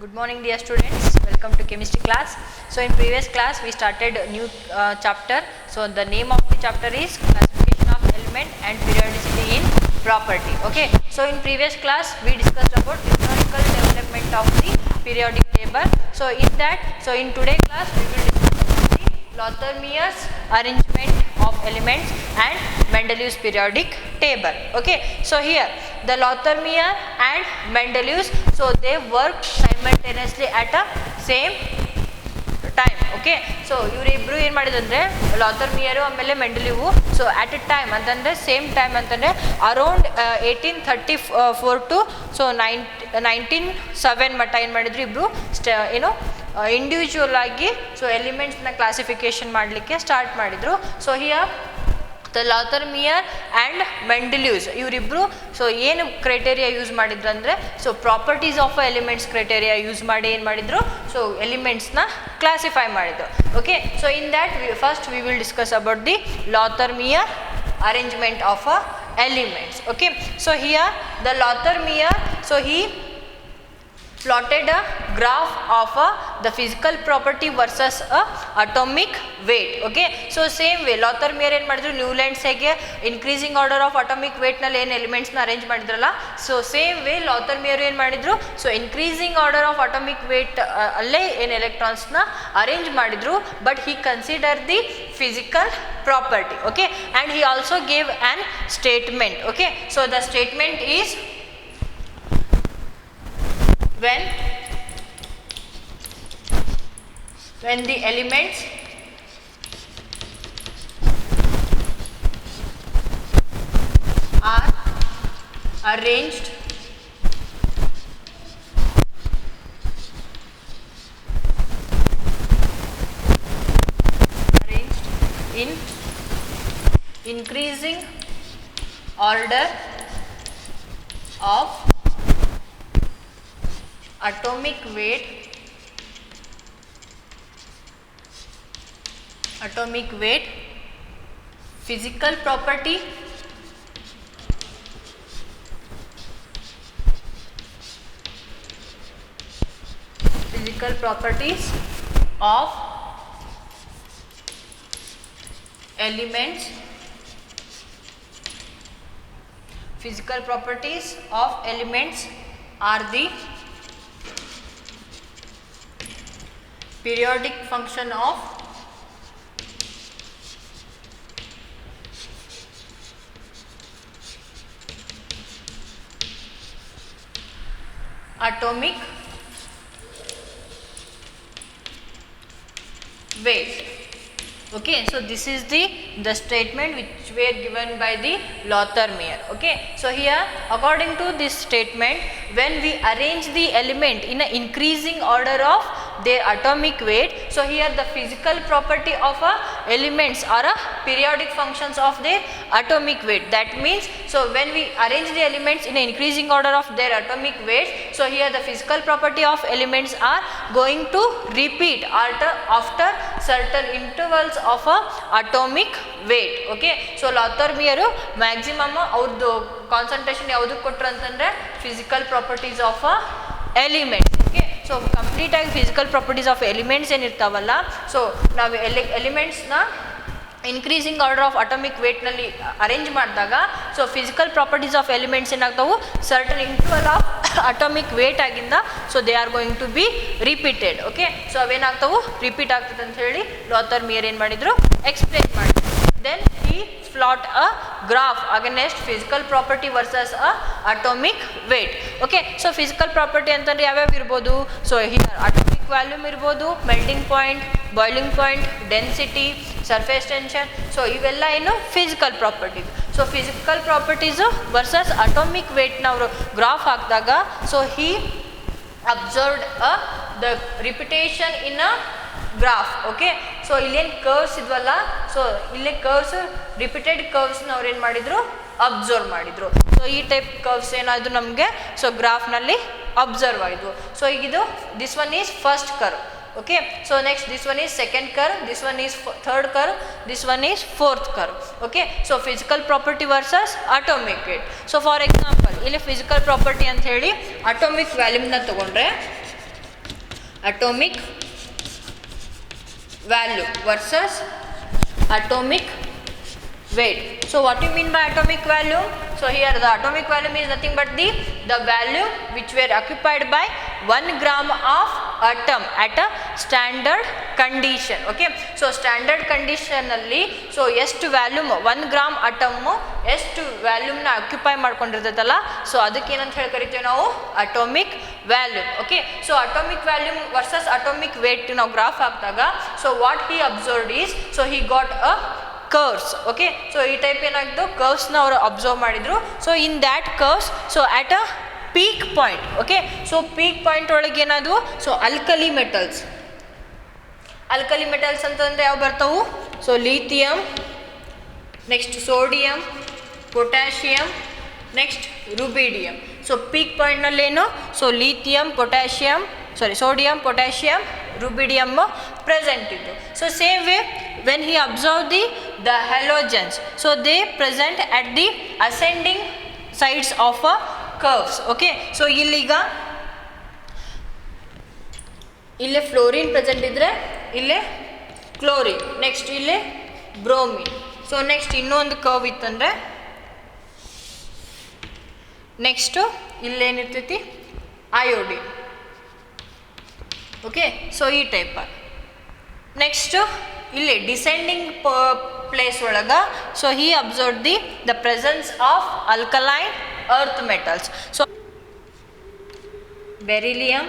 Good morning dear students, welcome to chemistry class. So in previous class we started a new chapter. So the name of the chapter is classification of element and periodicity in property. Okay, so in previous class we discussed about historical development of the periodic table. So in today class we will discuss about the Lothermier's arrangement of elements and Mendeleev's periodic table. Okay, so here the Lothermier and Mendeleev, so they worked simultaneously at a same time. Okay, so ಇವರಿಬ್ರು ಏನು ಮಾಡಿದಂದ್ರೆ Lothar Meyer ಆಮೇಲೆ Mendeleev so at a time ಅಂತಂದರೆ same time ಅಂತಂದರೆ around 1834 to so 1907 ಮಟ್ಟ ಏನು ಮಾಡಿದ್ರು ಇಬ್ಬರು ಇಂಡಿವಿಜುವಲ್ ಆಗಿ ಸೊ ಎಲಿಮೆಂಟ್ಸ್ನ ಕ್ಲಾಸಿಫಿಕೇಶನ್ ಮಾಡಲಿಕ್ಕೆ ಸ್ಟಾರ್ಟ್ ಮಾಡಿದರು. So here the Lothar Meyer and Mendeleev's ಇವರಿಬ್ಬರು ಸೊ ಏನು ಕ್ರೈಟೇರಿಯಾ ಯೂಸ್ ಮಾಡಿದ್ರು ಅಂದರೆ so properties of elements criteria use ಮಾಡಿ ಏನು ಮಾಡಿದರು ಸೊ ಎಲಿಮೆಂಟ್ಸ್ನ ಕ್ಲಾಸಿಫೈ ಮಾಡಿದರು. Okay, so in that first we will discuss about the Lothar Meyer arrangement of elements. Okay, so here the Lothermier, so he plotted a graph of the physical property versus atomic weight. Okay, so same way Lothermier ಏನು ಮಾಡಿದ್ರು Newlands ಹೇಗೆ increasing order of atomic ವೇಟ್ನಲ್ಲಿ ಏನು ಎಲಿಮೆಂಟ್ಸ್ನ arrange ಮಾಡಿದ್ರಲ್ಲ so same way Lothermier ಏನು ಮಾಡಿದ್ರು so increasing order of atomic wait ಅಲ್ಲೇ ಏನು ಎಲೆಕ್ಟ್ರಾನ್ಸ್ನ arrange ಮಾಡಿದ್ರು but he consider the physical property. Okay, and he also gave an statement. Okay, so the statement is when the elements are arranged in increasing order of atomic weight, physical property properties of elements, physical properties of elements are the periodic function of atomic weight. Okay, so this is the statement which were given by the Lothermier. Okay, so here according to this statement, when we arrange the element in an increasing order of their atomic weight, so here the physical property of elements are periodic functions of their atomic weight. That means so when we arrange the elements in an increasing order of their atomic weight, so here the physical property of elements are going to repeat after certain intervals of atomic weight. Okay, so Lothermier maximum ಅವ್ರದ್ದು concentration ಯಾವುದಕ್ಕೆ ಕೊಟ್ಟರು ಅಂತಂದರೆ physical properties of elements. Okay, so complete ಆಗಿ physical properties of elements ಏನಿರ್ತಾವಲ್ಲ so ನಾವು ಎಲಿಮೆಂಟ್ಸ್ನ increasing order of atomic ವೇಟ್ನಲ್ಲಿ arrange ಮಾಡಿದಾಗ so physical properties of elements ಏನಾಗ್ತಾವು certain interval of atomic weight ಆಗಿಂದ so they are going to be repeated. Okay, so ಅವೇನಾಗ್ತಾವು repeat ಆಗ್ತದೆ ಅಂತ ಹೇಳಿ Lothermier ಏನು ಮಾಡಿದರು ಎಕ್ಸ್ಪ್ಲೇನ್ ಮಾಡಿದ್ರು. Then he plot a graph against physical property versus atomic weight. Okay, so physical property ಅಂತಂದ್ರೆ ಯಾವ್ಯಾವ ಇರ್ಬೋದು ಸೊ here atomic volume ಇರ್ಬೋದು, melting point, boiling point, density, surface tension, so ಇವೆಲ್ಲ ಏನು physical properties. So physical properties versus atomic ವೇಟ್ನ ಅವರು graph ಹಾಕಿದಾಗ so he observed the repetition in a graph. Okay, so ಇಲ್ಲೇನು ಕರ್ವ್ಸ್ ಇದ್ವಲ್ಲ so ಇಲ್ಲೇ curves repeated ಕರ್ವ್ಸ್ನ ಅವ್ರು ಏನು ಮಾಡಿದರು ಅಬ್ಸರ್ವ್ ಮಾಡಿದರು. ಸೊ ಈ ಟೈಪ್ ಕರ್ವ್ಸ್ ಏನಾದರೂ ನಮಗೆ ಸೊ ಗ್ರಾಫ್ನಲ್ಲಿ ಅಬ್ಸರ್ವ್ ಆಯಿತು. ಸೊ ಈಗಿದು this one is first curve. Okay, so next this one is second curve, this one is third curve, this one is fourth curve. Okay, so physical property versus atomic weight. So for example ಇಲ್ಲಿ physical property ಅಂತ ಹೇಳಿ atomic volume ನ ತಗೊಂಡ್ರೆ atomic value versus atomic weight. So what do you mean by atomic value? So here the atomic value means nothing but the value which were occupied by 1 gram of atom at a standard condition. Okay, so standard condition alli so ಎಷ್ಟು volume 1 gram atom ಎಷ್ಟು ವ್ಯಾಲ್ಯೂಮ್ನ occupy ಮಾಡ್ಕೊಂಡಿರ್ತೈತಲ್ಲ, so ಅದಕ್ಕೆ ಏನಂತ ಹೇಳಿ ಕರಿತೀವಿ ನಾವು atomic volume. Okay, so atomic volume versus atomic weight ನಾವು graph ಹಾಕಿದಾಗ so what he observed is so he got a curves. Okay, so ಈ ಟೈಪ್ ಏನಾಗಿತ್ತು ಕರ್ವ್ಸ್ನ ಅವರು ಅಬ್ಸರ್ವ್ ಮಾಡಿದ್ರು. So in that curves so at a peak point. Okay, so peak point ಒಳಗೆ ಏನಾದವು so alkali metals ಅಂತಂದರೆ ಯಾವ ಬರ್ತಾವು? So lithium, next sodium, potassium, next rubidium. So peak ಪಾಯಿಂಟ್ನಲ್ಲೇನು so lithium, sodium, potassium, rubidium present ಇದ್ದು. So same way when he observed the halogens, so they present at the ascending sides of a curves. Okay, so ಇಲ್ಲೇ fluorine present ಇದ್ದರೆ ಇಲ್ಲೇ chlorine, next ಇಲ್ಲೇ bromine. So next ಇನ್ನೊಂದು curve ಇತ್ತಂದರೆ next ಇಲ್ಲೇನಿರ್ತೈತಿ iodine. Okay, so ಈ type. Next ಇಲ್ಲಿ descending place ಒಳಗೆ so he observe the presence of alkaline earth metals. So beryllium,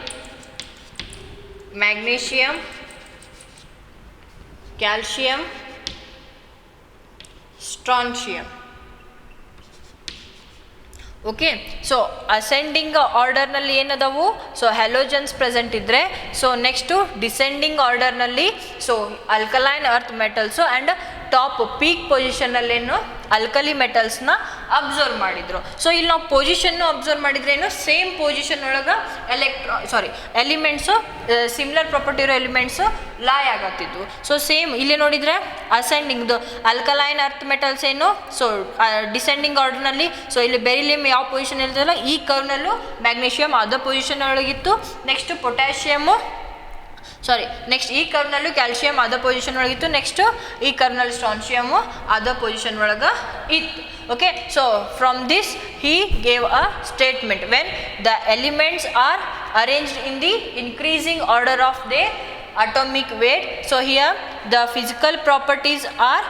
magnesium, calcium, strontium. Okay, so ascending ಆರ್ಡರ್ನಲ್ಲಿ ಏನದವು so halogens present ಇದ್ದರೆ, so next descending ಆರ್ಡರ್ನಲ್ಲಿ so alkaline earth metals and top peak ಪೊಸಿಷನ್ನಲ್ಲೇನು alkali ಮೆಟಲ್ಸ್ನ observe ಮಾಡಿದರು. So ಇಲ್ಲಿ ನಾವು position observe ಮಾಡಿದ್ರೇನು same position ಒಳಗೆ ಎಲಿಮೆಂಟ್ಸು ಸಿಮಿಲರ್ ಪ್ರಾಪರ್ಟಿ ಇರೋ ಎಲಿಮೆಂಟ್ಸು ಲಾಯ್ ಆಗತ್ತಿದ್ವು. ಸೊ ಸೇಮ್ ಇಲ್ಲಿ ನೋಡಿದರೆ ಅಸೆಂಡಿಂಗ್ದು ಅಲ್ಕಲೈನ್ ಅರ್ತ್ ಮೆಟಲ್ಸ್ ಏನು ಸೊ ಡಿಸೆಂಡಿಂಗ್ ಆರ್ಡರ್ನಲ್ಲಿ ಸೊ ಇಲ್ಲಿ ಬೆರಿಲಿಯಂ ಯಾವ ಪೊಸಿಷನ್ ಇರ್ತದಲ್ಲ ಈ ಕರ್ವ್ನಲ್ಲೂ ಮ್ಯಾಗ್ನೀಷಿಯಮ್ ಅದ ಪೊಸಿಷನ್ ಒಳಗಿತ್ತು. ನೆಕ್ಸ್ಟ್ ಪೊಟ್ಯಾಷಿಯಮ್ಮು ನೆಕ್ಸ್ಟ್ ಈ ಕರ್ವ್ನಲ್ಲೂ ಕ್ಯಾಲ್ಶಿಯಂ ಅದ ಪೊಸಿಷನ್ ಒಳಗಿತ್ತು. ನೆಕ್ಸ್ಟು ಈ ಕರ್ವ್ನಲ್ಲಿ ಸ್ಟ್ರಾನ್ಶಿಯಮು ಅದ ಪೊಸಿಷನ್ ಒಳಗೆ ಇತ್ತು. Okay, so from this he gave a statement when the elements are arranged in the increasing order of they atomic weight. So here the physical properties are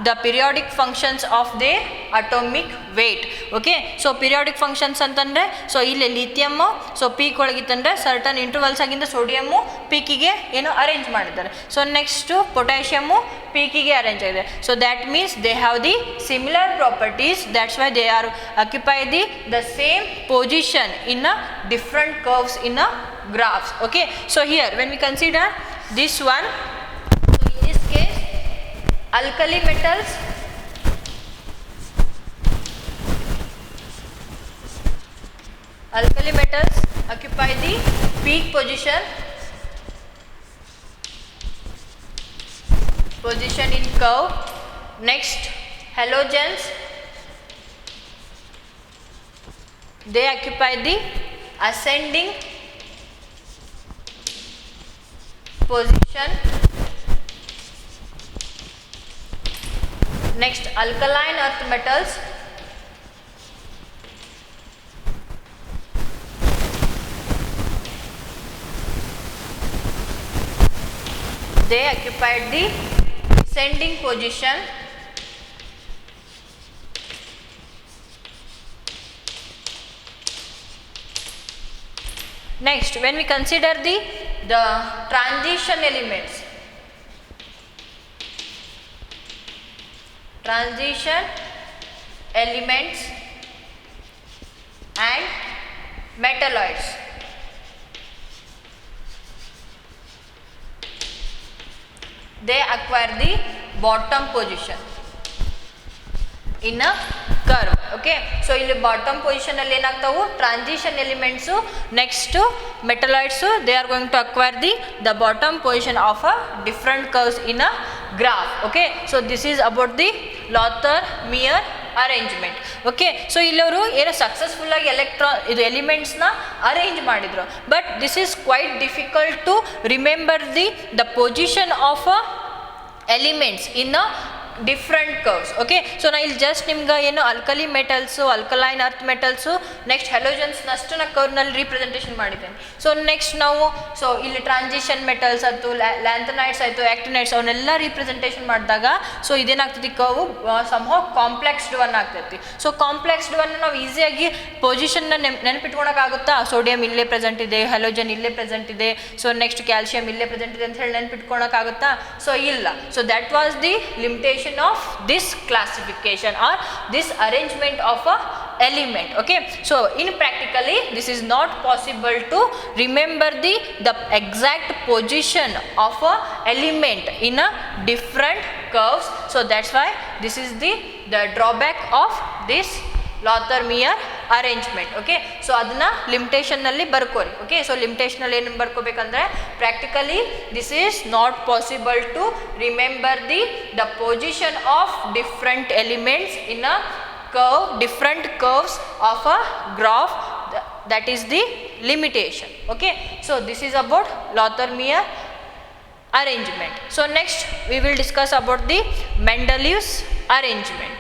the periodic functions of their atomic weight. Okay, so periodic functions ಅಂತಂದರೆ so ಇಲ್ಲಿ ಲಿಥಿಯಮ್ಮು so peak ಒಳಗಿತ್ತಂದರೆ certain intervals ಆಗಿಂದ sodium ಪೀಕಿಗೆ ಏನು arrange ಮಾಡಿದ್ದಾರೆ. So next potassium ಪೀಕಿಗೆ arrange ಆಗಿದೆ. So that means they have the similar properties, that's why they are occupy the same position in a different curves in a graphs. Okay, so here when we consider this one, so in this case alkali metals occupy the peak position in curve. Next halogens, they occupy the ascending position. Next alkaline earth metals, they occupied the descending position. Next, when we consider the transition elements, and metalloids, they acquire the bottom position in a curve. Okay, so ಇಲ್ಲಿ bottom position ಅಲ್ಲಿ ಏನಾಗ್ತಾವು transition elements, next metalloids, they are going to acquire the bottom position of a different curves in a graph. Okay, so this is about the Lothar-Meyer arrangement. Okay, so ಇಲ್ಲವರು ಏನೋ ಸಕ್ಸಸ್ಫುಲ್ಲಾಗಿ ಇದು ಎಲಿಮೆಂಟ್ಸ್ನ arrange ಮಾಡಿದರು. But this is quite difficult to remember the position of elements in different curves. Okay, so ನಾ ಇಲ್ಲಿ just ನಿಮ್ಗೆ ಏನು alkali metals, alkaline earth metals, next ಹೆಲೋಜನ್ಸ್ನಷ್ಟು ನಾ ಕರ್ವ್ನಲ್ಲಿ ರೀಪ್ರೆಸೆಂಟೇಷನ್ ಮಾಡಿದ್ದೇನೆ. ಸೊ ನೆಕ್ಸ್ಟ್ ನಾವು ಇಲ್ಲಿ ಟ್ರಾನ್ಸಿಷನ್ ಮೆಟಲ್ಸ್ ಆಯಿತು, ಲ್ಯಾಂಥನೈಡ್ಸ್ ಆಯಿತು, ಆ್ಯಕ್ಟಿನೈಡ್ಸ್ ಅವನ್ನೆಲ್ಲ ರೀಪ್ರೆಸೆಂಟೇಷನ್ ಮಾಡಿದಾಗ ಸೊ ಇದೇನಾಗ್ತದೆ, ಕರ್ವ್ ಸಂಹೌ ಕಾಂಪ್ಲೆಕ್ಸ್ಡ್ ಒನ್ ಆಗ್ತೈತಿ. ಸೊ ಕಾಂಪ್ಲೆಕ್ಸ್ಡ್ ಒನ್ ನಾವು ಈಸಿಯಾಗಿ ಪೊಸಿಷನ್ನ ನೆನಪಿಟ್ಕೊಳಕ್ಕಾಗುತ್ತಾ? ಸೋಡಿಯಂ ಇಲ್ಲೇ ಪ್ರೆಸೆಂಟ್ ಇದೆ, ಹೆಲೋಜನ್ ಇಲ್ಲೇ ಪ್ರೆಸೆಂಟ್ ಇದೆ, ಸೊ ನೆಕ್ಸ್ಟ್ ಕ್ಯಾಲ್ಸಿಯಂ ಇಲ್ಲೇ ಪ್ರೆಸೆಂಟ್ ಇದೆ ಅಂತ ಹೇಳಿ ನೆನಪಿಟ್ಕೊಳಕ್ಕಾಗುತ್ತಾ? ಸೊ ಇಲ್ಲ. So that was the limitation of this classification or this arrangement of a element. Okay, so in practically this is not possible to remember the exact position of a element in a different curves. So that's why this is the drawback of this Lothar-Meyer arrangement. Okay, so ಅದನ್ನ ಲಿಮಿಟೇಷನ್ನಲ್ಲಿ ಬರ್ಕೋರಿ. Okay, so ಲಿಮಿಟೇಷನಲ್ಲಿ ಏನು ಬರ್ಕೋಬೇಕಂದ್ರೆ practically this is not possible to remember the position of different elements in a curve, different curves of a graph. that is the limitation. Okay, so this is about Lothar-Meyer arrangement. So next we will discuss about the Mendeleev's arrangement.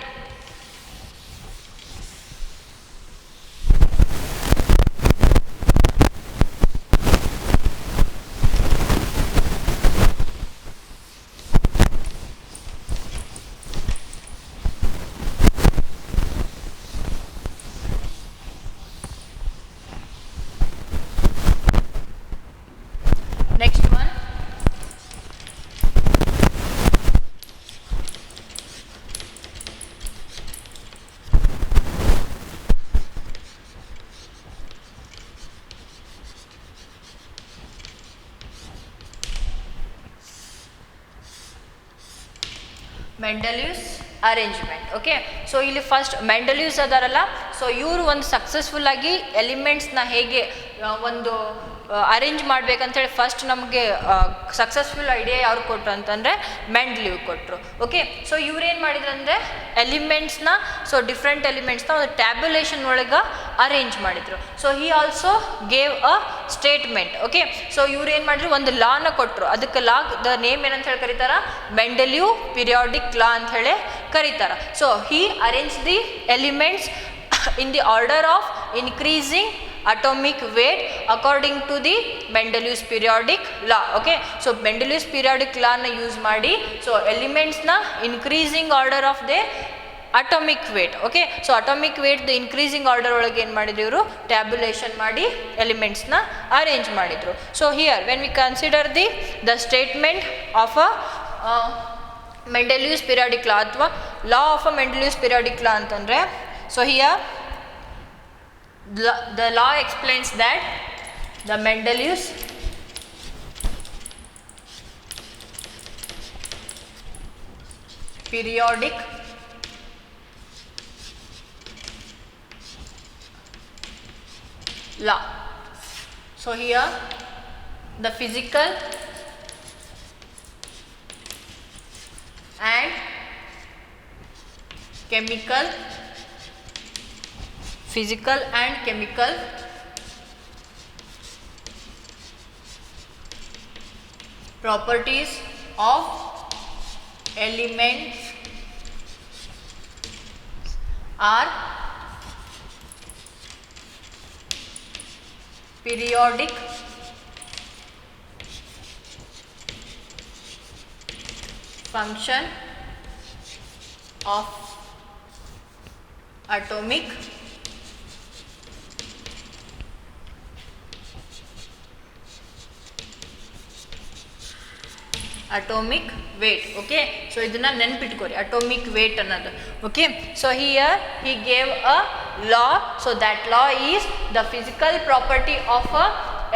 Next one, Mendeleev's arrangement. Okay, so ಇಲ್ಲಿ first ಮೆಂಡಲೀವ್ಸ್ ಅದಾರಲ್ಲ, so ಇವರು ಒಂದು successful ಆಗಿ ಎಲಿಮೆಂಟ್ಸ್ನ ಹೇಗೆ ಒಂದು arrange ಮಾಡ್ಬೇಕಂತೇಳಿ first ನಮಗೆ successful idea ಯಾರು ಕೊಟ್ಟರು ಅಂತಂದರೆ ಮೆಂಡಲೀವ್ ಕೊಟ್ಟರು. ಓಕೆ, ಸೊ ಇವ್ರು ಏನು ಮಾಡಿದ್ರು ಅಂದರೆ ಎಲಿಮೆಂಟ್ಸ್ನ, ಸೊ ಡಿಫ್ರೆಂಟ್ ಎಲಿಮೆಂಟ್ಸ್ನ ಒಂದು ಟ್ಯಾಬ್ಯುಲೇಷನ್ ಒಳಗೆ ಅರೇಂಜ್ ಮಾಡಿದರು. So he also gave a statement. Okay, so ಇವ್ರು ಏನು ಮಾಡಿದ್ರು, ಒಂದು ಲಾನ ಕೊಟ್ಟರು. ಅದಕ್ಕೆ ಲಾ ದ ನೇಮ್ ಏನಂತ ಹೇಳಿ ಕರೀತಾರ, ಮೆಂಡಲೀವ್ ಪಿರಿಯಾಡಿಕ್ ಲಾ ಅಂತ ಹೇಳಿ ಕರೀತಾರ. So he arrange the elements in the order of increasing atomic weight according to the Mendeleev's periodic law. Okay, so Mendeleev's periodic law na use ಮಾಡಿ, so elements na increasing order of the atomic weight. Okay, so atomic weight the increasing order ಒಳಗೆ ಏನು ಮಾಡಿದ್ರು, ಇವರು tabulation ಮಾಡಿ ಎಲಿಮೆಂಟ್ಸ್ನ arrange ಮಾಡಿದರು. So here when we consider the statement of a Mendeleev's periodic law ಅಥವಾ law of a Mendeleev's periodic law ಅಂತಂದರೆ, so here the law explains that the Mendeleev's periodic law. So here the physical and chemical properties of elements are periodic function of atomic weight. Okay, so ಇದನ್ನ ನೆನಪಿಟ್ಕೋರಿ, atomic wait ಅನ್ನೋದು. Okay, so here he gave a law, so that law is the physical property of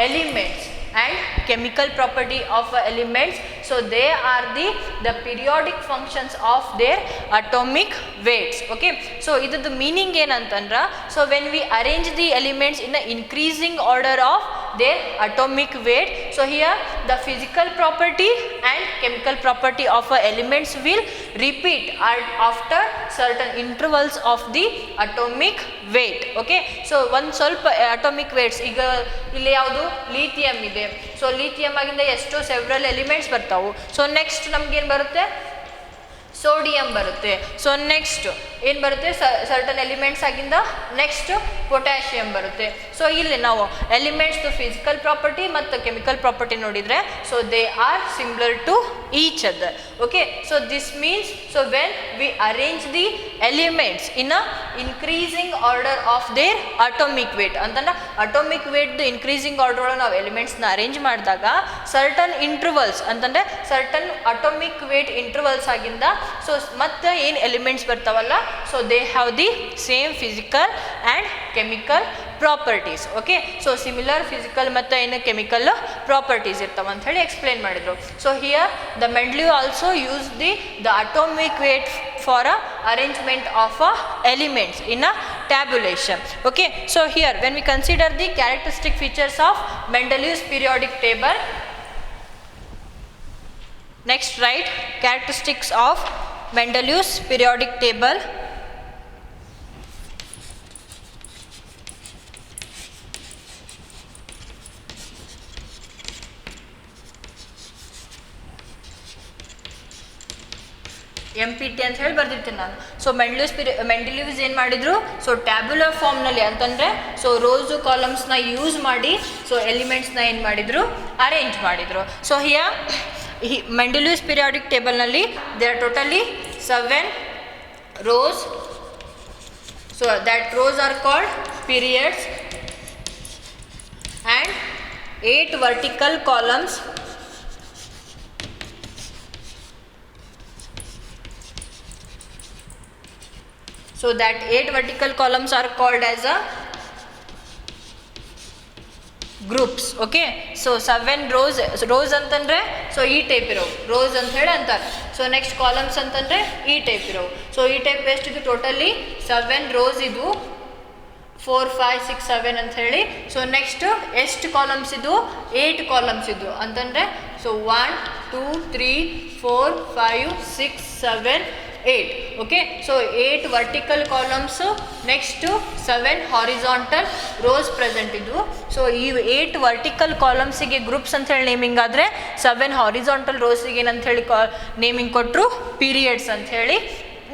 elements and chemical property of elements. So they are the periodic functions of their atomic weights. Okay, so idrದ್ದು meaning ಏನಂತಂದ್ರ, so when we arrange the elements in the increasing order of their atomic weight. So here the physical property and chemical property of elements will repeat after certain intervals of the atomic weight. Okay, so ಒಂದು ಸ್ವಲ್ಪ atomic weights, ಈಗ ಇಲ್ಲಿ ಯಾವುದು lithium ಇದೆ. So lithium ಆಗಿಂದ ಎಷ್ಟು several elements ಬರ್ತಾವು. So next ನಮ್ಗೇನು ಬರುತ್ತೆ, ಸೋಡಿಯಂ ಬರುತ್ತೆ. ಸೊ ನೆಕ್ಸ್ಟ್ ಏನು ಬರುತ್ತೆ, ಸರ್ಟನ್ ಎಲಿಮೆಂಟ್ಸ್ ಆಗಿಂದ ನೆಕ್ಸ್ಟ್ ಪೊಟ್ಯಾಷಿಯಂ ಬರುತ್ತೆ. ಸೊ ಇಲ್ಲಿ ನಾವು ಎಲಿಮೆಂಟ್ಸ್ ಫಿಸಿಕಲ್ ಪ್ರಾಪರ್ಟಿ ಮತ್ತು ಕೆಮಿಕಲ್ ಪ್ರಾಪರ್ಟಿ ನೋಡಿದರೆ so they are similar to each other. Okay, so this means so when we arrange the elements in a increasing order of their atomic weight ಅಂತಂದ್ರೆ atomic ವೇಟ್ದು increasing order ಒಳಗೆ ನಾವು ಎಲಿಮೆಂಟ್ಸ್ನ arrange ಮಾಡಿದಾಗ certain intervals ಅಂತಂದರೆ certain atomic weight intervals ಆಗಿಂದ so ಮತ್ತು ಏನು ಎಲಿಮೆಂಟ್ಸ್ ಬರ್ತಾವಲ್ಲ so they have the same physical and chemical properties. Okay, so similar physical ಮತ್ತು ಏನು ಕೆಮಿಕಲ್ ಪ್ರಾಪರ್ಟೀಸ್ ಇರ್ತಾವೆ ಅಂತ ಹೇಳಿ ಎಕ್ಸ್ಪ್ಲೇನ್ ಮಾಡಿದರು. So here the Mendeleev also use the atomic weight for arrangement of elements in a tabulation. Okay, so here when we consider the characteristic features of Mendeleev's periodic table, next write characteristics of Mendeleev's periodic table. MPT ಅಂತ ಹೇಳಿ ಬರ್ದಿರ್ತೀನಿ ನಾನು. So ಮೆಂಡೆಲೀವ್ಸ್ ಏನು ಮಾಡಿದರು, so tabular ಫಾರ್ಮ್ನಲ್ಲಿ ಅಂತಂದರೆ so rose ಕಾಲಮ್ಸ್ನ use ಮಾಡಿ so ಎಲಿಮೆಂಟ್ಸ್ನ ಏನು ಮಾಡಿದರು, arrange ಮಾಡಿದರು. ಸೊ ಹಿಯರ್ ಮೆಂಡೆಲೀವ್ಸ್ ಪೀರಿಯಾಡಿಕ್ ಟೇಬಲ್ನಲ್ಲಿ they are totally 7 rows. So that rose are called periods and 8 vertical columns. So that 8 vertical columns are called as a groups. Okay, so 7 rows ಅಂತಂದ್ರೆ so ಈ type ಇರೋವು rose ಅಂತ ಹೇಳಿ ಅಂತಾರೆ. So next columns ಅಂತಂದರೆ ಈ type ಇರೋವು. So ಈ type ಎಷ್ಟಿದು totally 7 rows ಇದು 4 5 6 7 ಅಂತ ಹೇಳಿ. ಸೊ ನೆಕ್ಸ್ಟ್ ಎಷ್ಟು ಕಾಲಮ್ಸ್ ಇದು 8 ಕಾಲಮ್ಸ್ ಇದು ಅಂತಂದರೆ so 1 2 3 4 5 6 7 8. Okay, so 8 vertical columns, next 7 horizontal rows present ಇದು. ಸೊ ಈ 8 vertical columnsಗೆ ಗ್ರೂಪ್ಸ್ ಅಂತ ಹೇಳಿ ನೇಮಿಂಗ್ ಆದರೆ 7 horizontal rowsಗೆ ಏನಂತ ಹೇಳಿ ನೇಮಿಂಗ್ ಕೊಟ್ಟರು, ಪೀರಿಯಡ್ಸ್ ಅಂತ ಹೇಳಿ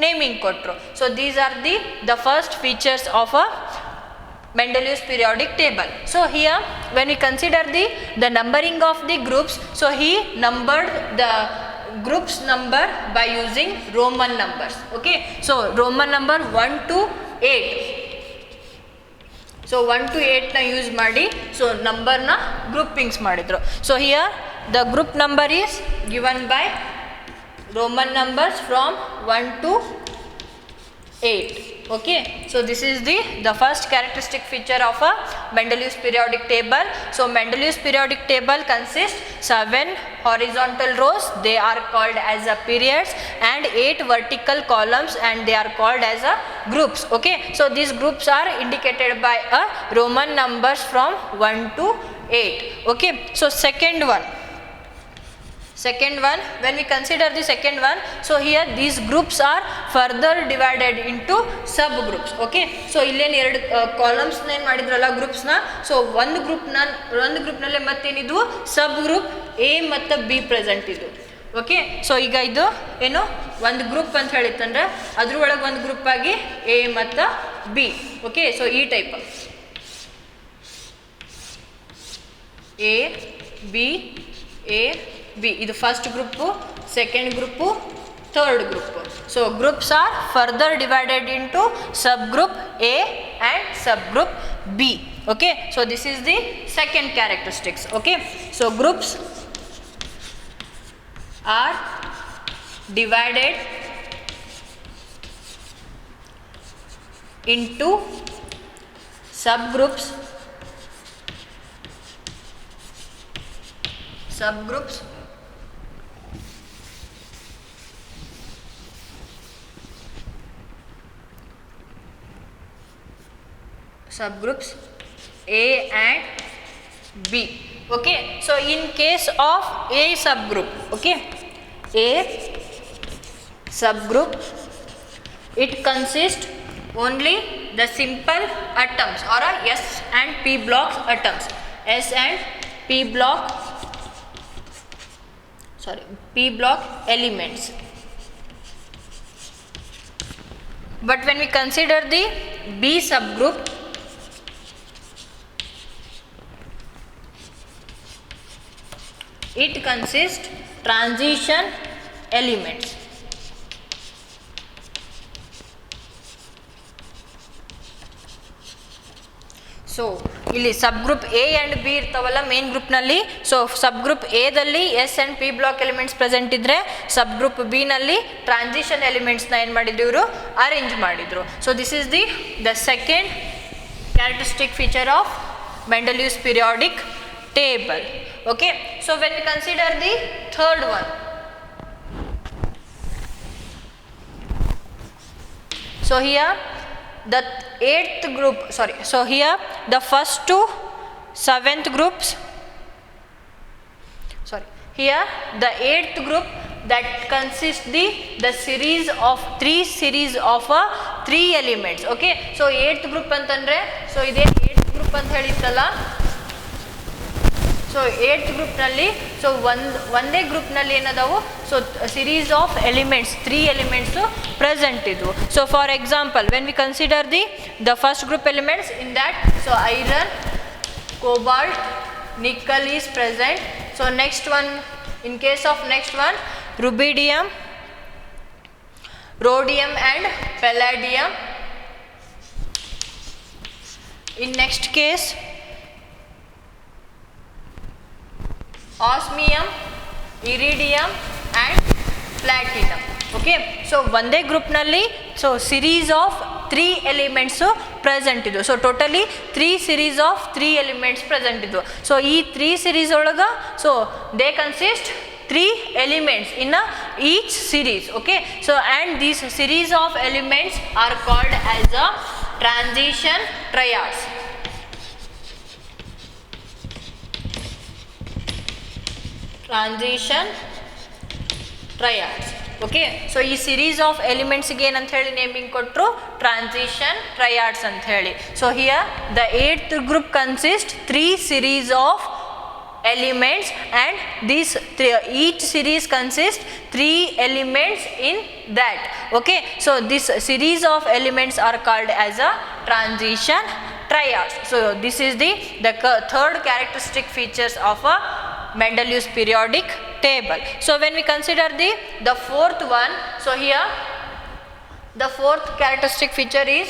ನೇಮಿಂಗ್ ಕೊಟ್ಟರು. So these are the first features of a Mendeleev's periodic table. So here when we consider the numbering of the groups, so he numbered the groups number by using Roman numbers. Okay, so Roman number 1 to 8. So 1 to 8 na use ಮಾಡಿ so number na groupings ಮಾಡಿದ್ರು. So here the group number is given by Roman numbers from 1 to 8. Okay, so this is the first characteristic feature of a Mendeleev's periodic table. So Mendeleev's periodic table consists 7 horizontal rows, they are called as a periods, and 8 vertical columns and they are called as a groups. Okay, so these groups are indicated by a Roman numbers from 1 to 8. Okay, so second one, when we consider the second one, so here these groups are further divided into subgroups. Okay, so ಇಲ್ಲೇನು ಎರಡು ಕಾಲಮ್ಸ್ನ ಏನು ಮಾಡಿದ್ರಲ್ಲ ಗ್ರೂಪ್ಸ್ನ, so ಒಂದು ಗ್ರೂಪ್ನಲ್ಲೇ ಮತ್ತೇನಿದು ಸಬ್ group A ಮತ್ತು be present ಇದು. Okay, so ಈಗ ಇದು ಏನು ಒಂದು ಗ್ರೂಪ್ ಅಂತ ಹೇಳಿತ್ತಂದ್ರೆ ಅದ್ರೊಳಗೆ ಒಂದು ಗ್ರೂಪ್ ಆಗಿ ಎ ಮತ್ತು ಬಿ. ಓಕೆ, ಸೊ ಈ type A B A B ಇದು first group, second group, third group. So groups are further divided into subgroup A and subgroup B. Okay, so this is the second characteristics. Okay, so groups are divided into subgroups A and B. Okay, so in case of A subgroup, okay, A subgroup, it consists only the simple atoms or a S and P block atoms, S and P block, P block elements. But when we consider the B subgroup, it consists transition elements. So ಇಲ್ಲಿ subgroup A and B ಇರ್ತಾವಲ್ಲ main ಗ್ರೂಪ್ನಲ್ಲಿ. So subgroup ಎದಲ್ಲಿ S and P block elements present ಇದ್ದರೆ, ಸಬ್ group ಬಿನಲ್ಲಿ transition ಎಲಿಮೆಂಟ್ಸ್ನ ಏನು ಮಾಡಿದ್ರು ಇವರು arrange ಮಾಡಿದರು. So this is the second characteristic feature of Mendeleev's periodic table. Okay, so when we consider the third one, so here the 8th group, so here the first to 7th groups, here the 8th group that consists the series of 3 elements. Okay, so 8th group ಅಂತಂದ್ರೆ so ಇದೇ 8th group ಅಂತ ಹೇಳಿತ್ತಲ್ಲ. So 8th ಗ್ರೂಪ್ನಲ್ಲಿ so ಒಂದೇ ಗ್ರೂಪ್ನಲ್ಲಿ ಏನದಾವು so series of elements 3 elements present ಇದ್ವು. So for example when we consider the first group elements in that, so iron, cobalt, nickel is present. So next one, in case of next one, rubidium, rhodium and palladium. In next case, osmium, iridium and platinum. Okay, so ಒಂದೇ ಗ್ರೂಪ್ನಲ್ಲಿ so series of 3 elements present ಇದ್ವು. So totally 3 series of 3 elements present ಇದ್ವು. So ಈ 3 series ಒಳಗೆ so they consist 3 elements in each series. Okay, so and these series of elements are called as a transition triads. Transition triads. Okay, so ಈ series of elements ಗೆ ಏನಂತ ಹೇಳಿ naming ಕೊಟ್ಟರು, transition triads ಅಂತ ಹೇಳಿ. So here the 8th group consists 3 series of elements and these each series consists 3 elements in that. Okay, so this series of elements are called as a transition triads. So this is the third characteristic features of a Mendeleev's periodic table. So when we consider the fourth one, so here the fourth characteristic feature is,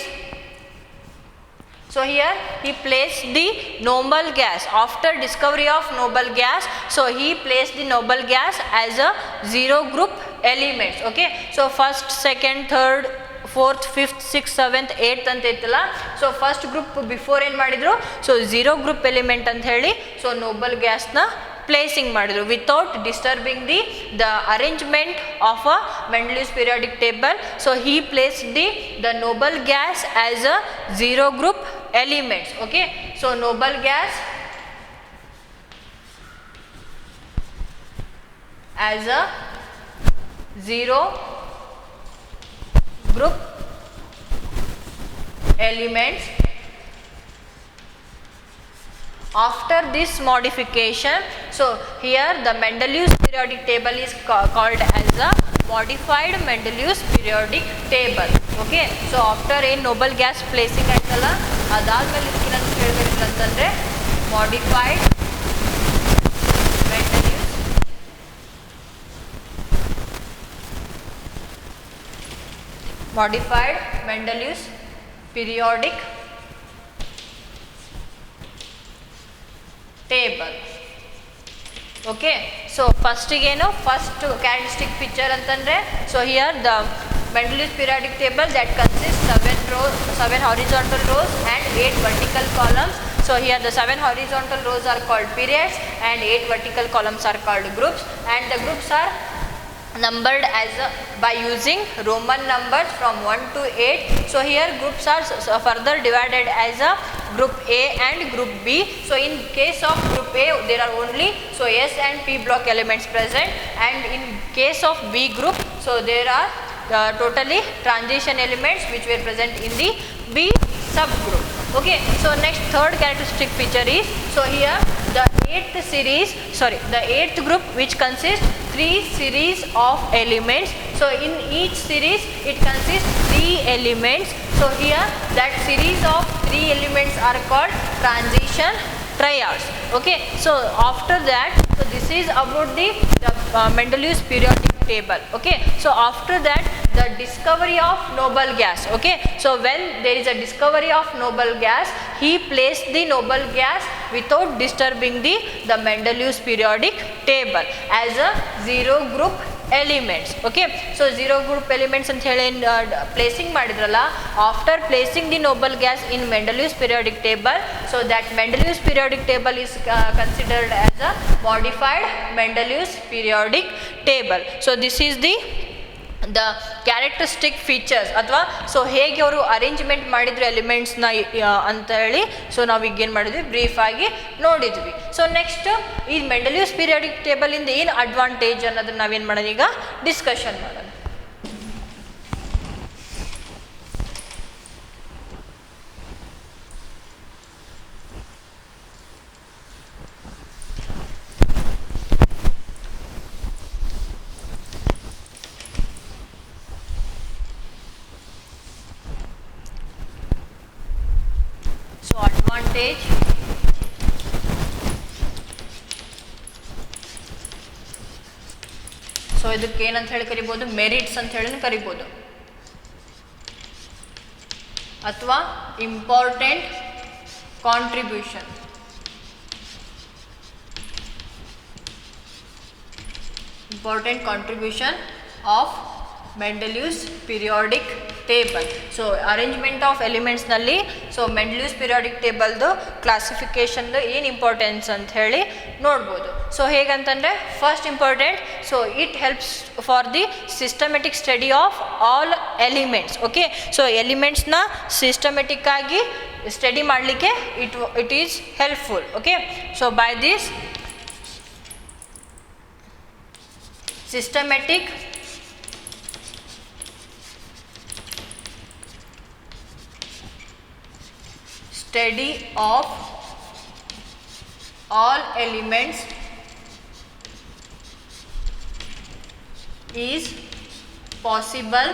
so here he placed the noble gas. After discovery of noble gas, so he placed the noble gas as a 0 group elements. Okay, so first, second, third, fourth, fifth, sixth, seventh, eighth ಅಂತ ಇತ್ತಲ್ಲ. So first group before ಏನು ಮಾಡಿದರು, so 0 group element ಅಂತ ಹೇಳಿ so Nobel ಗ್ಯಾಸ್ನ placing ಮಾಡಿದರು without disturbing the arrangement of a Mendeleev's periodic table. So he placed the noble gas as a 0 group elements. Okay, so noble gas as a 0 group elements. After this modification, so here the Mendeleev's periodic table is called as a modified Mendeleev's periodic table. Okay, so after a noble gas placing ಆಯ್ತಲ್ಲ, ಅದಾದ್ಮೇಲೆ ಇದಕ್ಕೇನಂತ ಹೇಳಬೇಕು ಅಂತಂದರೆ modified Mendeleev's periodic table. Okay, so first characteristic feature ಅಂತಂದ್ರೆ, so here the Mendeleev's periodic table that consists 7 horizontal rows and 8 vertical columns. So here the 7 horizontal rows are called periods and 8 vertical columns are called groups, and the groups are numbered as by using Roman numbers from 1 to 8. So here groups are further divided as a group A and group B. So in case of group A there are only S and P block elements present, and in case of B group so there are totally transition elements which were present in the B subgroup. Okay, so next third characteristic feature is, so here the eighth group which consists 3 series of elements. So in each series it consists 3 elements. So here that series of 3 elements are called transition triads. Okay, so after that, so this is about the Mendeleev's periodic table. Okay, so after that the discovery of noble gas. Okay, so when there is a discovery of noble gas, he placed the noble gas without disturbing the Mendeleev's periodic table as a zero group elements. Okay, so zero group elements ಅಂತ ಹೇಳಿ placing ಮಾಡಿದ್ರಲ್ಲ, after placing the noble gas in Mendeleev's periodic table, so that Mendeleev's periodic table is considered as a modified Mendeleev's periodic table. So this is the characteristic features ಅಥವಾ so ಹೇಗೆ ಅವರು arrangement ಮಾಡಿದ್ರು ಎಲಿಮೆಂಟ್ಸ್ನ ಅಂತ ಹೇಳಿ so ನಾವು ಈಗ ಏನು ಮಾಡಿದ್ವಿ ಬ್ರೀಫ್ ಆಗಿ ನೋಡಿದ್ವಿ. ಸೊ ನೆಕ್ಸ್ಟ್ ಈ ಮೆಂಡೆಲಿವ್ಸ್ ಪೀರಿಯಾಡಿಕ್ ಟೇಬಲ್ ಇಂದ ಏನು ಅಡ್ವಾಂಟೇಜ್ ಅನ್ನೋದನ್ನ ನಾವೇನು ಮಾಡೋಣ ಈಗ ಡಿಸ್ಕಷನ್ ಮಾಡೋಣ. Advantage, ಸೊ ಇದಕ್ಕೆ ಏನಂತ ಹೇಳಿ ಕರಿಬೋದು, ಮೆರಿಟ್ಸ್ ಅಂತ ಹೇಳಿ ಕರಿಬೋದು, ಅಥವಾ important contribution. Important contribution of Mendeleev's periodic table. So arrangement of ಎಲಿಮೆಂಟ್ಸ್ನಲ್ಲಿ ಸೊ ಮೆಂಡೆಲಿವ್ಸ್ ಪೀರಿಯಾಡಿಕ್ ಟೇಬಲ್ದು ಕ್ಲಾಸಿಫಿಕೇಷನ್ದು ಏನು ಇಂಪಾರ್ಟೆನ್ಸ್ ಅಂತ ಹೇಳಿ ನೋಡ್ಬೋದು. ಸೊ ಹೇಗಂತಂದರೆ first important, so it helps for the systematic study of all elements. Okay, so ಎಲಿಮೆಂಟ್ಸ್ನ ಸಿಸ್ಟಮೆಟಿಕ್ ಆಗಿ ಸ್ಟಡಿ ಮಾಡಲಿಕ್ಕೆ it is helpful. Okay, so by this systematic study of all elements is possible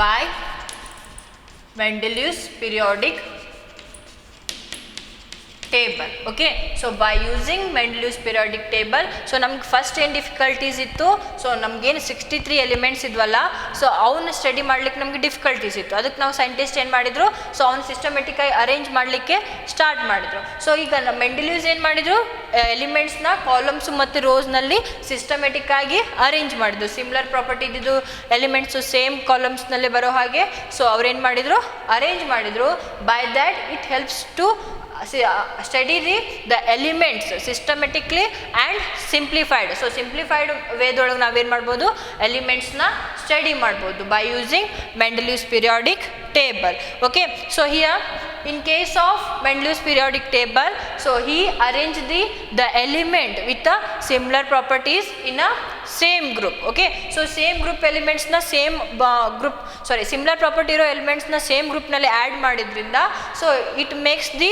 by Mendeleev's periodic table. Okay, so by using Mendeleev's periodic table, so ನಮ್ಗೆ first ಏನು difficulties ಇತ್ತು, so ನಮಗೇನು 63 elements ಇದ್ವಲ್ಲ, so ಅವನ್ನ study ಮಾಡ್ಲಿಕ್ಕೆ ನಮಗೆ difficulties ಇತ್ತು. ಅದಕ್ಕೆ ನಾವು ಸೈಂಟಿಸ್ಟ್ ಏನು ಮಾಡಿದ್ರು, ಸೊ ಅವ್ನು ಸಿಸ್ಟಮೆಟಿಕ್ ಆಗಿ ಅರೇಂಜ್ ಮಾಡಲಿಕ್ಕೆ ಸ್ಟಾರ್ಟ್ ಮಾಡಿದ್ರು. ಸೊ ಈಗ ನಮ್ಮ ಮೆಂಡೆಲಿವ್ಸ್ ಏನು ಮಾಡಿದ್ರು, ಎಲಿಮೆಂಟ್ಸ್ನ ಕಾಲಮ್ಸ್ ಮತ್ತು ರೋಸ್ನಲ್ಲಿ ಸಿಸ್ಟಮೆಟಿಕ್ ಆಗಿ ಅರೇಂಜ್ ಮಾಡಿದ್ರು. ಸಿಮಿಲರ್ ಪ್ರಾಪರ್ಟಿ ಇದ್ದಿದ್ದು ಎಲಿಮೆಂಟ್ಸು ಸೇಮ್ ಕಾಲಮ್ಸ್ನಲ್ಲೇ ಬರೋ ಹಾಗೆ ಸೊ ಅವ್ರೇನು ಮಾಡಿದರು, ಅರೇಂಜ್ ಮಾಡಿದರು. By that it helps to study the elements systematically and simplified. So simplified ವೇದೊಳಗೆ ನಾವೇನು ಮಾಡ್ಬೋದು, ಎಲಿಮೆಂಟ್ಸ್ನ ಸ್ಟಡಿ ಮಾಡ್ಬೋದು by using Mendeleev's periodic table. Okay, so here in case of Mendeleev's periodic table, so he arranged the element with a similar properties in a same group. Okay, so same group elements na same group, sorry, similar property iro elements na same group nalli add madidrinda, so it makes the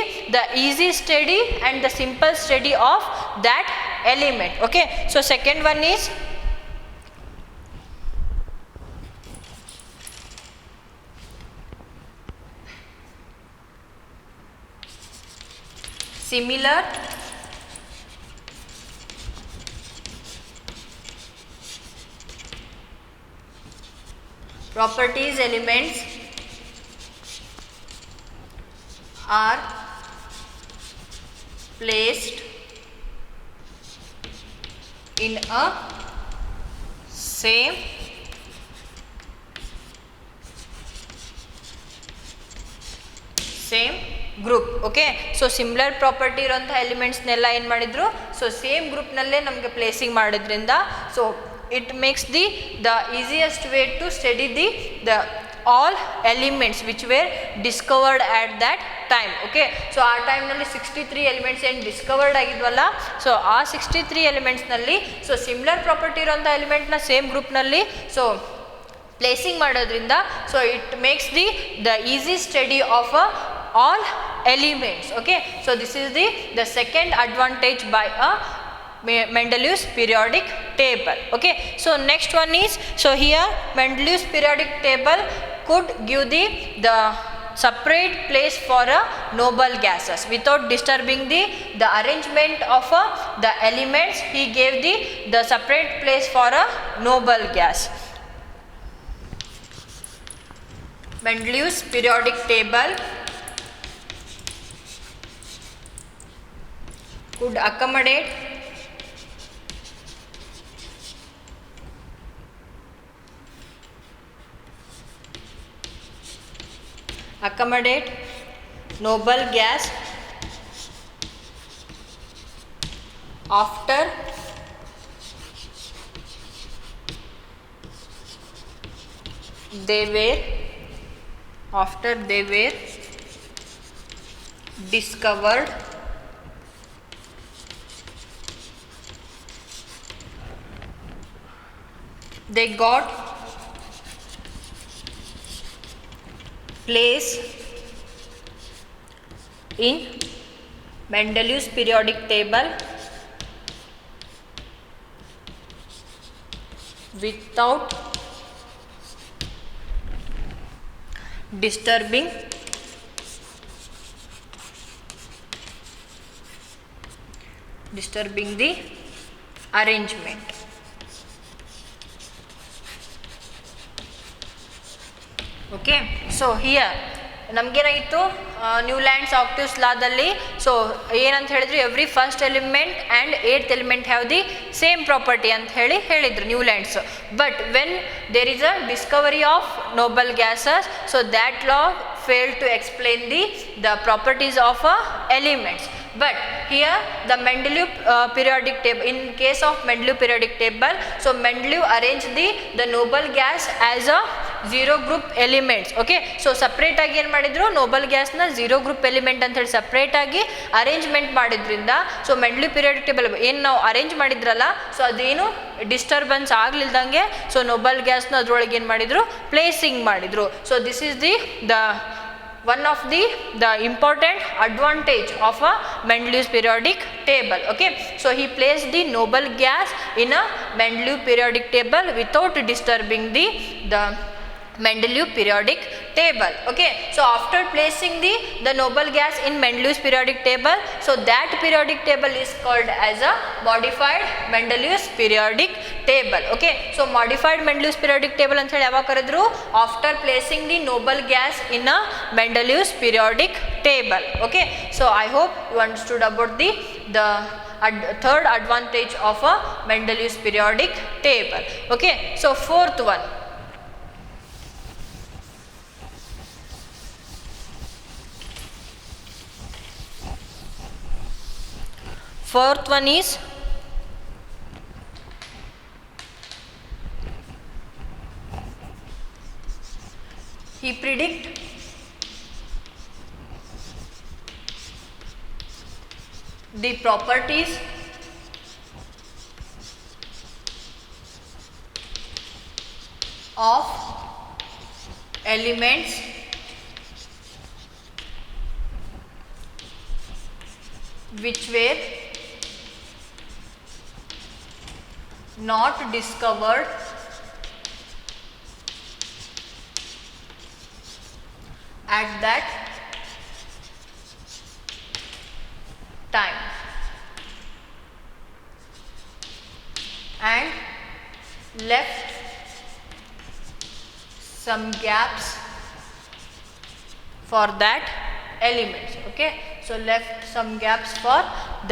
easy study and the simple study of that element. Okay, so second one is similar properties elements are placed in a same group. Okay, so similar property ಇರೋಂಥ ಎಲಿಮೆಂಟ್ಸ್ನೆಲ್ಲ ಏನು ಮಾಡಿದ್ರು, so same ಗ್ರೂಪ್ನಲ್ಲೇ ನಮಗೆ placing ಮಾಡೋದ್ರಿಂದ so it makes the easiest way to study the all elements which were discovered at that time. Okay, so ಆ ಟೈಮ್ನಲ್ಲಿ 63 elements ಏನು discovered ಆಗಿದ್ವಲ್ಲ, so ಆ 63 ಎಲಿಮೆಂಟ್ಸ್ನಲ್ಲಿ so similar property ಇರೋಂಥ ಎಲಿಮೆಂಟ್ನ ಸೇಮ್ ಗ್ರೂಪ್ನಲ್ಲಿ ಸೊ ಪ್ಲೇಸಿಂಗ್ ಮಾಡೋದ್ರಿಂದ so it makes the easy study of all elements. Okay, so this is the second advantage by Mendeleev's periodic table. Okay, so next one is, so here Mendeleev's periodic table could give the separate place for noble gases without disturbing the arrangement of the elements. He gave the separate place for a noble gas. Mendeleev's periodic table could accommodate noble gas after they were discovered they got place in Mendeleev's periodic table without disturbing the arrangement. Okay, so here ನಮಗೇನಾಗಿತ್ತು Newlands octaves ಲಾದಲ್ಲಿ so ಏನಂತ ಹೇಳಿದ್ರು, every first element and 8th element have the same property ಅಂತ ಹೇಳಿದ್ರು Newlands. But when there is a discovery of noble gases, so that law failed to explain the properties of elements. But here the Mendeleev periodic table, in case of Mendeleev periodic table, so Mendeleev arranged the noble gas as a zero group elements. Okay, so separate ಆಗಿ ಏನು ಮಾಡಿದ್ರು, Nobel ಗ್ಯಾಸ್ನ zero group element ಅಂತ ಹೇಳಿ separate ಆಗಿ arrangement ಮಾಡಿದ್ರಿಂದ so Mendeleev periodic table ಏನು ನಾವು arrange ಮಾಡಿದ್ರಲ್ಲ, ಸೊ ಅದೇನು ಡಿಸ್ಟರ್ಬೆನ್ಸ್ ಆಗ್ಲಿಲ್ದಂಗೆ ಸೊ ನೋಬಲ್ ಗ್ಯಾಸ್ನ ಅದ್ರೊಳಗೆ ಏನು ಮಾಡಿದ್ರು, ಪ್ಲೇಸಿಂಗ್ ಮಾಡಿದ್ರು. So this is the one of the important advantage of a Mendeleev's periodic table. Okay, so he placed the noble gas in a Mendeleev periodic table without disturbing the Mendeleev periodic table. Okay, so after placing the noble gas in Mendeleev's periodic table, so that periodic table is called as a modified Mendeleev's periodic table. Okay, so modified Mendeleev's periodic table ಅಂತ ಹೇಳಿ ಯಾವಾಗ ಕರೆದ್ರು, after placing the noble gas in a Mendeleev's periodic table. Okay, so I hope you understood about the third advantage of a Mendeleev's periodic table. Okay, so fourth one, is he predict the properties of elements which were not discovered at that time and left some gaps for that elements. Okay, so left some gaps for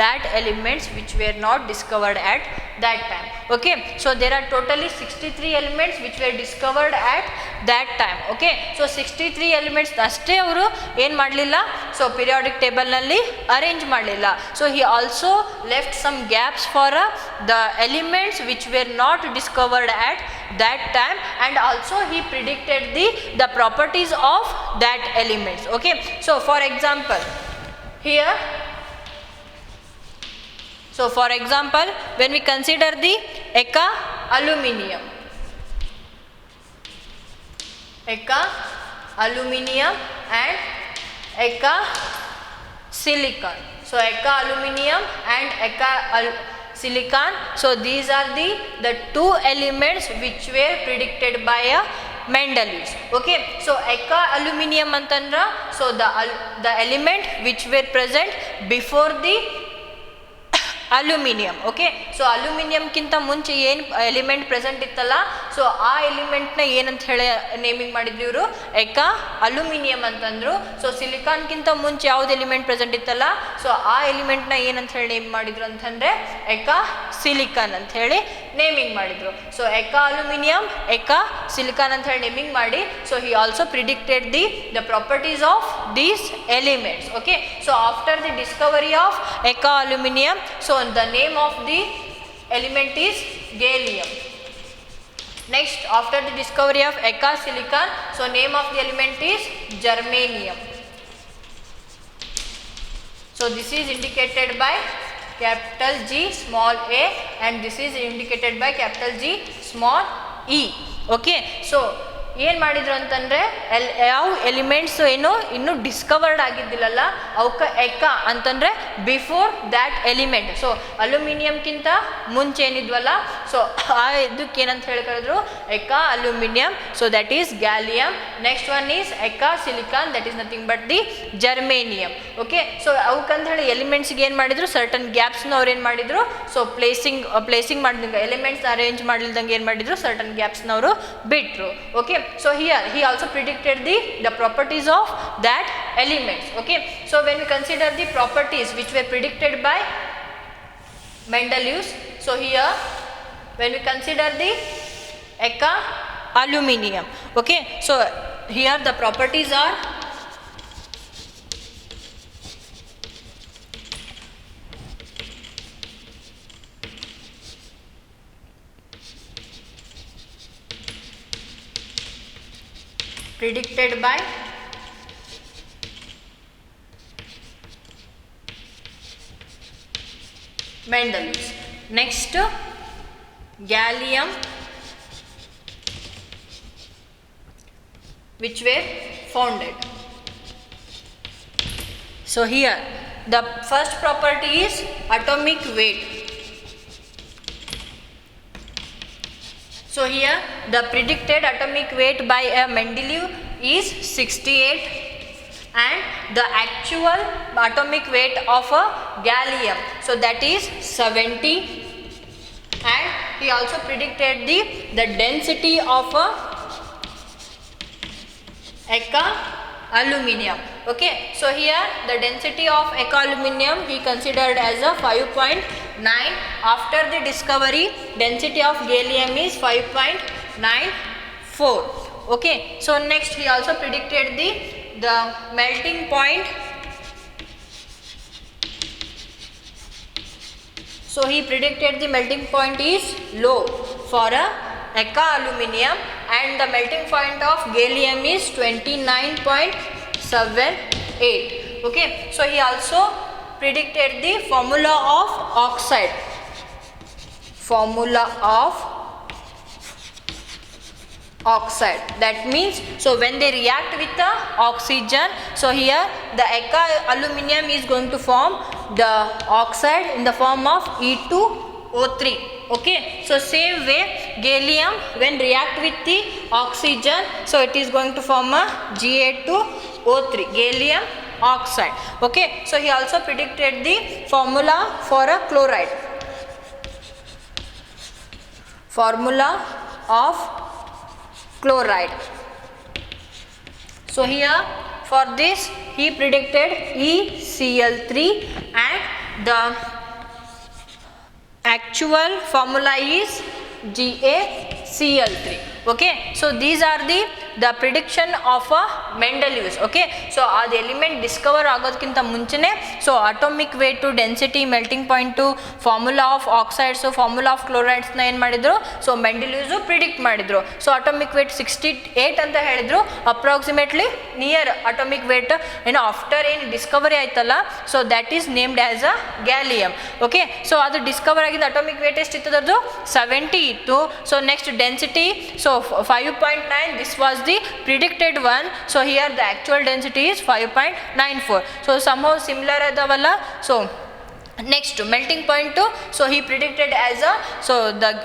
that elements which were not discovered at that time. Okay, so there are totally 63 elements which were discovered at that time. Okay, so 63 elements ಅಷ್ಟೇ ಅವರು ಏನು ಮಾಡಲಿಲ್ಲ, so periodic table ನಲ್ಲಿ arrange ಮಾಡಲಿಲ್ಲ. So he also left some gaps for the elements which were not discovered at that time, and also he predicted the properties of that elements. Okay, so for example here, so for example when we consider the Eka aluminium and Eka silicon. So Eka aluminium and Eka silicon, so these are the two elements which were predicted by Mendeleev. Okay, so Eka aluminium antandra, so the element which were present before the aluminium. Okay, so ಅಲ್ಯೂಮಿನಿಯಂಕ್ಕಿಂತ ಮುಂಚೆ ಏನು element present ಇತ್ತಲ್ಲ, so ಆ ಎಲಿಮೆಂಟ್ನ ಏನಂತ ಹೇಳಿ naming ಮಾಡಿದ್ರು ಇವರು ಎಕಾ aluminium ಅಂತಂದರು. ಸೊ ಸಿಲಿಕಾನ್ಗಿಂತ ಮುಂಚೆ ಯಾವ್ದು ಎಲಿಮೆಂಟ್ ಪ್ರೆಸೆಂಟ್ ಇತ್ತಲ್ಲ, ಸೊ ಆ ಎಲಿಮೆಂಟ್ನ ಏನಂತ ಹೇಳಿ ನೇಮ್ ಮಾಡಿದ್ರು ಅಂತಂದರೆ ಎಕಾ ಸಿಲಿಕಾನ್ ಅಂತ ಹೇಳಿ ನೇಮಿಂಗ್ ಮಾಡಿದ್ರು. ಸೊ ಎಕಾ ಅಲ್ಯೂಮಿನಿಯಂ, ಎಕಾ ಸಿಲಿಕಾನ್ ಅಂತ ಹೇಳಿ ನೇಮಿಂಗ್ ಮಾಡಿ, so he also predicted the properties of these elements. Okay, so after the Discovery of ಎಕಾ aluminium, so the name of the element is gallium. Next, after the discovery of Eka silicon, so name of the element is germanium. So this is indicated by capital G small a, and this is indicated by capital G small e. Okay, so ಏನು ಮಾಡಿದ್ರು ಅಂತಂದರೆ ಯಾವ elements ಏನು ಇನ್ನೂ discovered ಆಗಿದ್ದಿಲ್ಲಲ್ಲ ಅವಕ್ಕೆ ಎಕಾ ಅಂತಂದರೆ before that element. So ಅಲ್ಯೂಮಿನಿಯಂಕ್ಕಿಂತ ಮುಂಚೆ ಏನಿದ್ವಲ್ಲ, ಸೊ ಆ ಇದಕ್ಕೆ ಏನಂತ ಹೇಳಿ ಕರೆದ್ರು eka aluminium. So that is gallium. Next one is eka silicon, that is nothing but the germanium. Okay, so ಅವಕ್ಕಂತ ಹೇಳಿ ಎಲಿಮೆಂಟ್ಸ್ಗೆ ಏನು ಮಾಡಿದ್ರು, ಸರ್ಟನ್ ಗ್ಯಾಪ್ಸ್ನ ಅವ್ರು ಏನು ಮಾಡಿದ್ರು, ಸೊ ಪ್ಲೇಸಿಂಗ್ ಮಾಡಿದಂಗೆ ಎಲಿಮೆಂಟ್ಸ್ ಅರೇಂಜ್ ಮಾಡಲಿಲ್ದಂಗೆ ಏನು ಮಾಡಿದ್ರು, ಸರ್ಟನ್ ಗ್ಯಾಪ್ಸ್ನ ಅವರು ಬಿಟ್ಟರು. Okay, so here he also predicted the properties of that elements. Okay, so when we consider the properties which were predicted by Mendeleev, so here when we consider the Eka aluminium, okay, so here the properties are predicted by Mendeleev. Next, gallium, which were founded. So here the first property is atomic weight. So here the predicted atomic weight by Mendeleev is 68, and the actual atomic weight of a gallium, so that is 70, and he also predicted the density of a Eka aluminium. Okay, so here the density of Eka aluminium he considered as a 5.9. After the discovery, density of gallium is 5.94. Okay, so next he also predicted the melting point. So he predicted the melting point is low for a Eka aluminium, and the melting point of gallium is 29.78. Okay, so he also predicted the formula of oxide. That means, so when they react with the oxygen, so here the Eka aluminium is going to form the oxide in the form of E2O3. Okay, so same way gallium when react with the oxygen, so it is going to form a Ga2O3, gallium oxide. Okay, so he also predicted the formula for a chloride. Formula of chloride. So here for this he predicted ECl3, and the actual formula is GaCl3. Okay, so these are the prediction of a Mendeleev. Okay, so the element discover agodkinta munchene, so atomic weight to density, melting point to formula of oxides, so formula of chlorides na en madidru, so Mendeleev predict madidru. So atomic weight 68 anta helidru, approximately near atomic weight after in discovery aitalla, so that is named as a gallium. Okay, so adu discover agida atomic weight ಎಷ್ಟು ಇತ್ತು ಅದರದು 70 ಇತ್ತು. So next density so 5.9, this was the predicted one. So here the actual density is 5.94. so somehow similar adavalla. So next melting point to, so he predicted as a, so the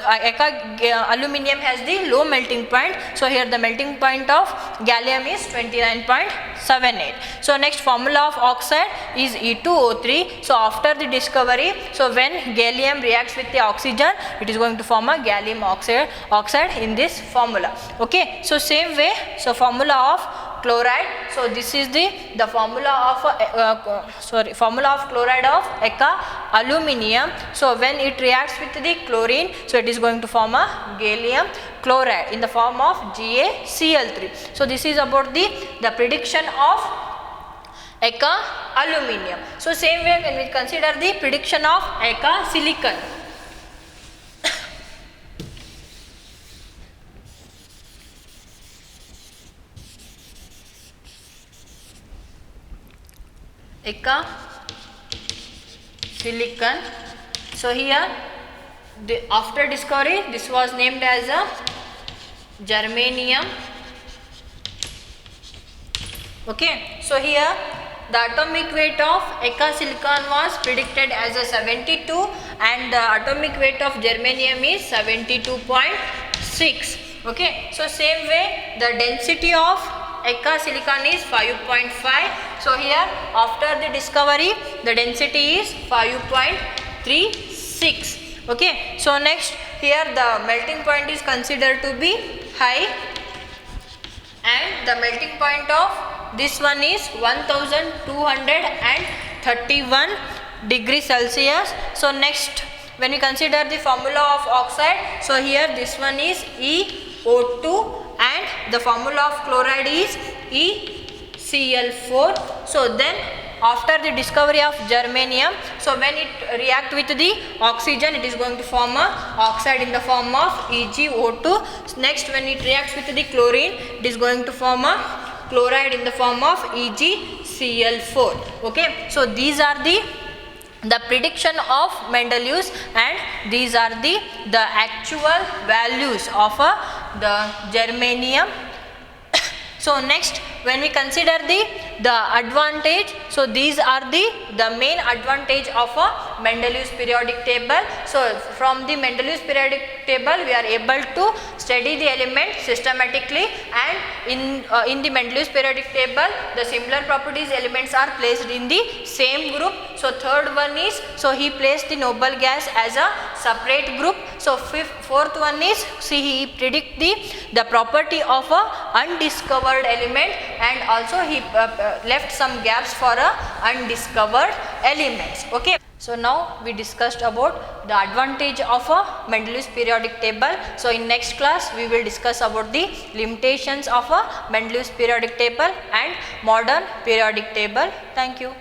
aluminum has the low melting point, so here the melting point of gallium is 29.78. so next formula of oxide is E2O3. so after the discovery, so when gallium reacts with the oxygen, it is going to form a gallium oxide in this formula. Okay, so same way, so formula of chloride, so this is the formula of formula of chloride of aluminium. so when it reacts with the chlorine, so it is going to form a gallium chloride in the form of GaCl3. so this is about the prediction of aluminium. so same way when we consider the prediction of silicon. Silicon. So here after discovery, this was named as a germanium. Okay, so here the atomic weight of silicon was predicted as a 72 and the atomic weight of germanium is 72.6. okay, so same way the density of silicon is 5.5. so here after the discovery, the density is 5.36. okay, so next here the melting point is considered to be high and the melting point of this one is 1231 degrees Celsius. so next when we consider the formula of oxide, so here this one is EO2 and the formula of chloride is ECl4. so then after the discovery of germanium, so when it react with the oxygen, it is going to form a oxide in the form of EgO2. next when it reacts with the chlorine, it is going to form a chloride in the form of EgCl4. okay, so these are the prediction of Mendeleev and these are the actual values of the germanium. so next when we consider the advantage, so these are the main advantage of a Mendeleev's periodic table. so from the Mendeleev's periodic table, we are able to study the element systematically, and in the Mendeleev's periodic table, the similar properties elements are placed in the same group. so third one is, so he placed the noble gas as a separate group. so fourth one is, see he predict the property of a undiscovered element, and also he left some gaps for undiscovered elements. okay, so now we discussed about the advantage of a Mendeleev's periodic table. so in next class we will discuss about the limitations of a Mendeleev's periodic table and modern periodic table. Thank you.